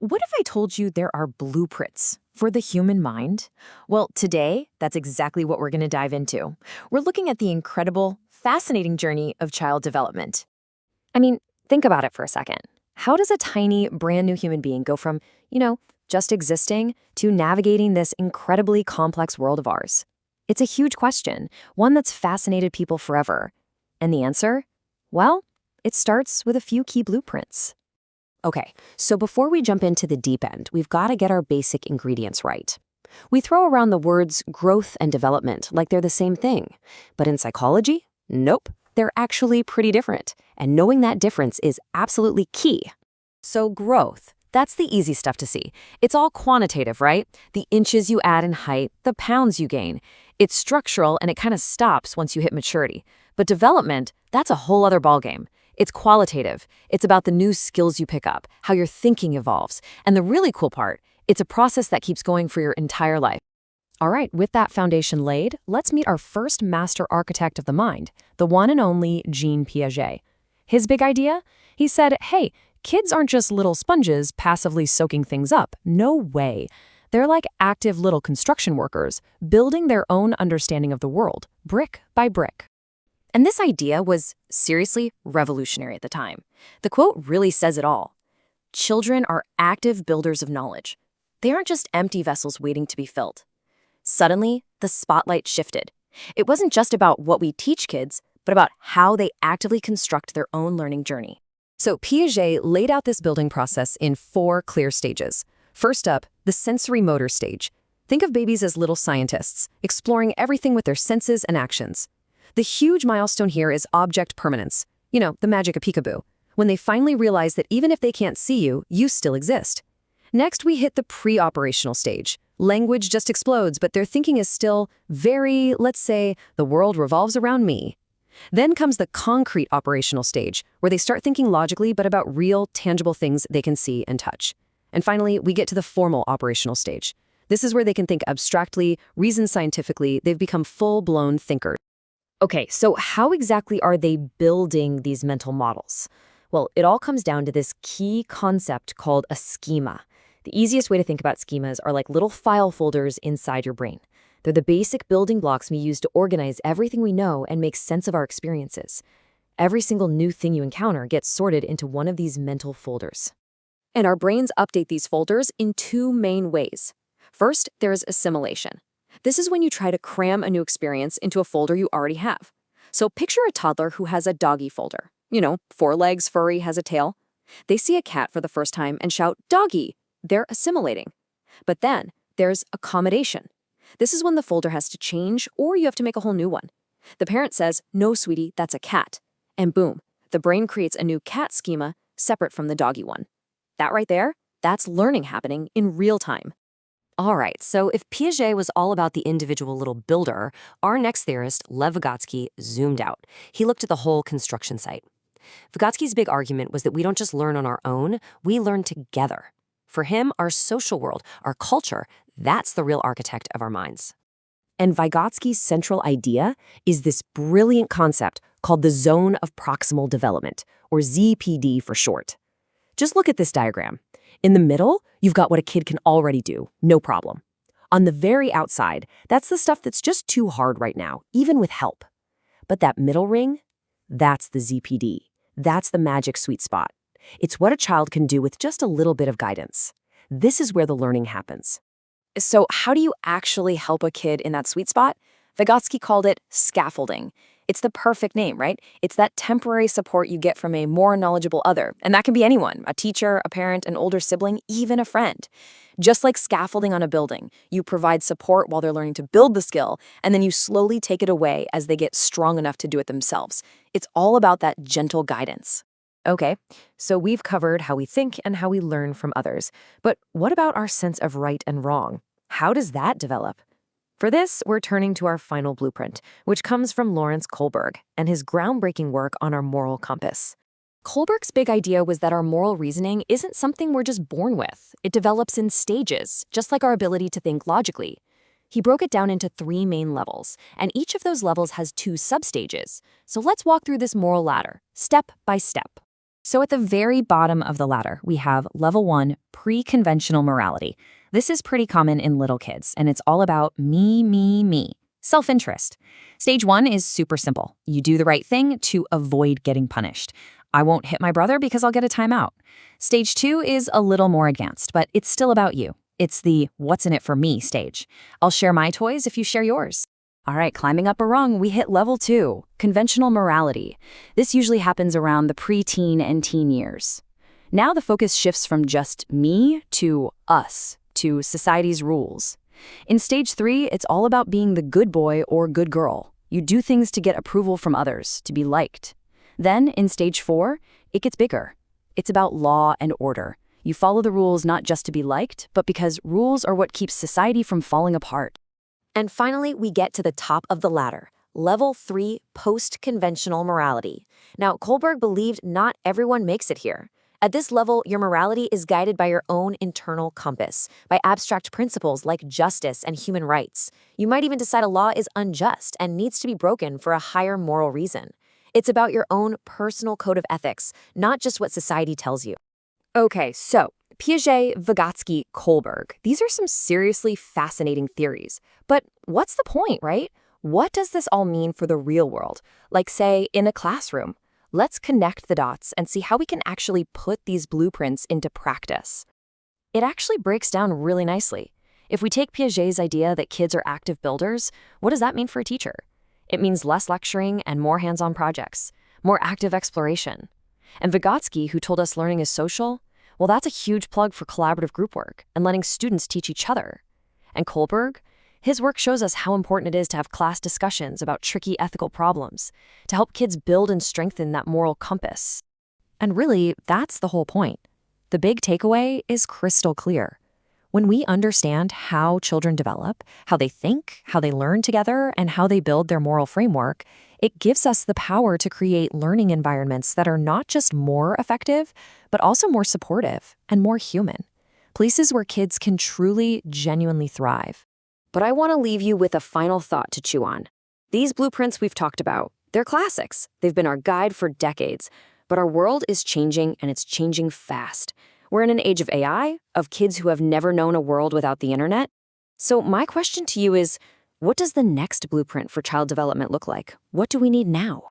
What if I told you there are blueprints for the human mind? Well, today, that's exactly what we're going to dive into. We're looking at the incredible, fascinating journey of child development. I mean, think about it for a second. How does a tiny, brand new human being go from, just existing to navigating this incredibly complex world of ours? It's a huge question, one that's fascinated people forever. And the answer? Well, it starts with a few key blueprints. Okay, so before we jump into the deep end, we've got to get our basic ingredients right. We throw around the words growth and development like they're the same thing. But in psychology, nope, they're actually pretty different. And knowing that difference is absolutely key. So growth, that's the easy stuff to see. It's all quantitative, right? The inches you add in height, the pounds you gain. It's structural and it kind of stops once you hit maturity. But development, that's a whole other ballgame. It's qualitative. It's about the new skills you pick up, how your thinking evolves. And the really cool part, it's a process that keeps going for your entire life. All right, with that foundation laid, let's meet our first master architect of the mind, the one and only Jean Piaget. His big idea? He said, hey, kids aren't just little sponges passively soaking things up. No way. They're like active little construction workers, building their own understanding of the world, brick by brick. And this idea was seriously revolutionary at the time. The quote really says it all. Children are active builders of knowledge. They aren't just empty vessels waiting to be filled. Suddenly, the spotlight shifted. It wasn't just about what we teach kids, but about how they actively construct their own learning journey. So Piaget laid out this building process in 4 clear stages. First up, the sensory motor stage. Think of babies as little scientists, exploring everything with their senses and actions. The huge milestone here is object permanence. The magic of peekaboo. When they finally realize that even if they can't see you, you still exist. Next, we hit the pre-operational stage. Language just explodes, but their thinking is still very, let's say, the world revolves around me. Then comes the concrete operational stage, where they start thinking logically but about real, tangible things they can see and touch. And finally, we get to the formal operational stage. This is where they can think abstractly, reason scientifically. They've become full-blown thinkers. Okay, so how exactly are they building these mental models? Well, it all comes down to this key concept called a schema. The easiest way to think about schemas are like little file folders inside your brain. They're the basic building blocks we use to organize everything we know and make sense of our experiences. Every single new thing you encounter gets sorted into one of these mental folders. And our brains update these folders in 2 main ways. First, there's assimilation. This is when you try to cram a new experience into a folder you already have. So picture a toddler who has a doggy folder. 4 legs, furry, has a tail. They see a cat for the first time and shout, "Doggy!" They're assimilating. But then there's accommodation. This is when the folder has to change or you have to make a whole new one. The parent says, "No, sweetie, that's a cat." And boom, the brain creates a new cat schema separate from the doggy one. That right there, that's learning happening in real time. All right, so if Piaget was all about the individual little builder, our next theorist, Lev Vygotsky, zoomed out. He looked at the whole construction site. Vygotsky's big argument was that we don't just learn on our own, we learn together. For him, our social world, our culture, that's the real architect of our minds. And Vygotsky's central idea is this brilliant concept called the zone of proximal development, or ZPD for short. Just look at this diagram. In the middle, you've got what a kid can already do, no problem. On the very outside, that's the stuff that's just too hard right now, even with help. But that middle ring, that's the ZPD. That's the magic sweet spot. It's what a child can do with just a little bit of guidance. This is where the learning happens. So how do you actually help a kid in that sweet spot? Vygotsky called it scaffolding. It's the perfect name, right? It's that temporary support you get from a more knowledgeable other. And that can be anyone, a teacher, a parent, an older sibling, even a friend. Just like scaffolding on a building, you provide support while they're learning to build the skill, and then you slowly take it away as they get strong enough to do it themselves. It's all about that gentle guidance. Okay, so we've covered how we think and how we learn from others. But what about our sense of right and wrong? How does that develop? For this, we're turning to our final blueprint, which comes from Lawrence Kohlberg and his groundbreaking work on our moral compass. Kohlberg's big idea was that our moral reasoning isn't something we're just born with. It develops in stages, just like our ability to think logically. He broke it down into 3 main levels, and each of those levels has 2 substages. So let's walk through this moral ladder, step by step. So at the very bottom of the ladder, we have level 1, pre-conventional morality. This is pretty common in little kids, and it's all about me, self-interest. Stage 1 is super simple. You do the right thing to avoid getting punished. I won't hit my brother because I'll get a timeout. Stage 2 is a little more advanced, but it's still about you. It's the what's in it for me stage. I'll share my toys if you share yours. All right, climbing up a rung, we hit level 2, conventional morality. This usually happens around the preteen and teen years. Now the focus shifts from just me to us, to society's rules. In stage 3, it's all about being the good boy or good girl. You do things to get approval from others, to be liked. Then, in stage 4, it gets bigger. It's about law and order. You follow the rules not just to be liked, but because rules are what keeps society from falling apart. And finally, we get to the top of the ladder, level 3, post-conventional morality. Now, Kohlberg believed not everyone makes it here. At this level, your morality is guided by your own internal compass, by abstract principles like justice and human rights. You might even decide a law is unjust and needs to be broken for a higher moral reason. It's about your own personal code of ethics, not just what society tells you. Okay, so Piaget, Vygotsky, Kohlberg. These are some seriously fascinating theories. But what's the point, right? What does this all mean for the real world? Like, say, in a classroom. Let's connect the dots and see how we can actually put these blueprints into practice. It actually breaks down really nicely. If we take Piaget's idea that kids are active builders, what does that mean for a teacher? It means less lecturing and more hands-on projects, more active exploration. And Vygotsky, who told us learning is social, well, that's a huge plug for collaborative group work and letting students teach each other. And Kohlberg, his work shows us how important it is to have class discussions about tricky ethical problems, to help kids build and strengthen that moral compass. And really, that's the whole point. The big takeaway is crystal clear. When we understand how children develop, how they think, how they learn together, and how they build their moral framework, it gives us the power to create learning environments that are not just more effective, but also more supportive and more human. Places where kids can truly, genuinely thrive. But I want to leave you with a final thought to chew on. These blueprints we've talked about, they're classics. They've been our guide for decades. But our world is changing, and it's changing fast. We're in an age of AI, of kids who have never known a world without the internet. So my question to you is, what does the next blueprint for child development look like? What do we need now?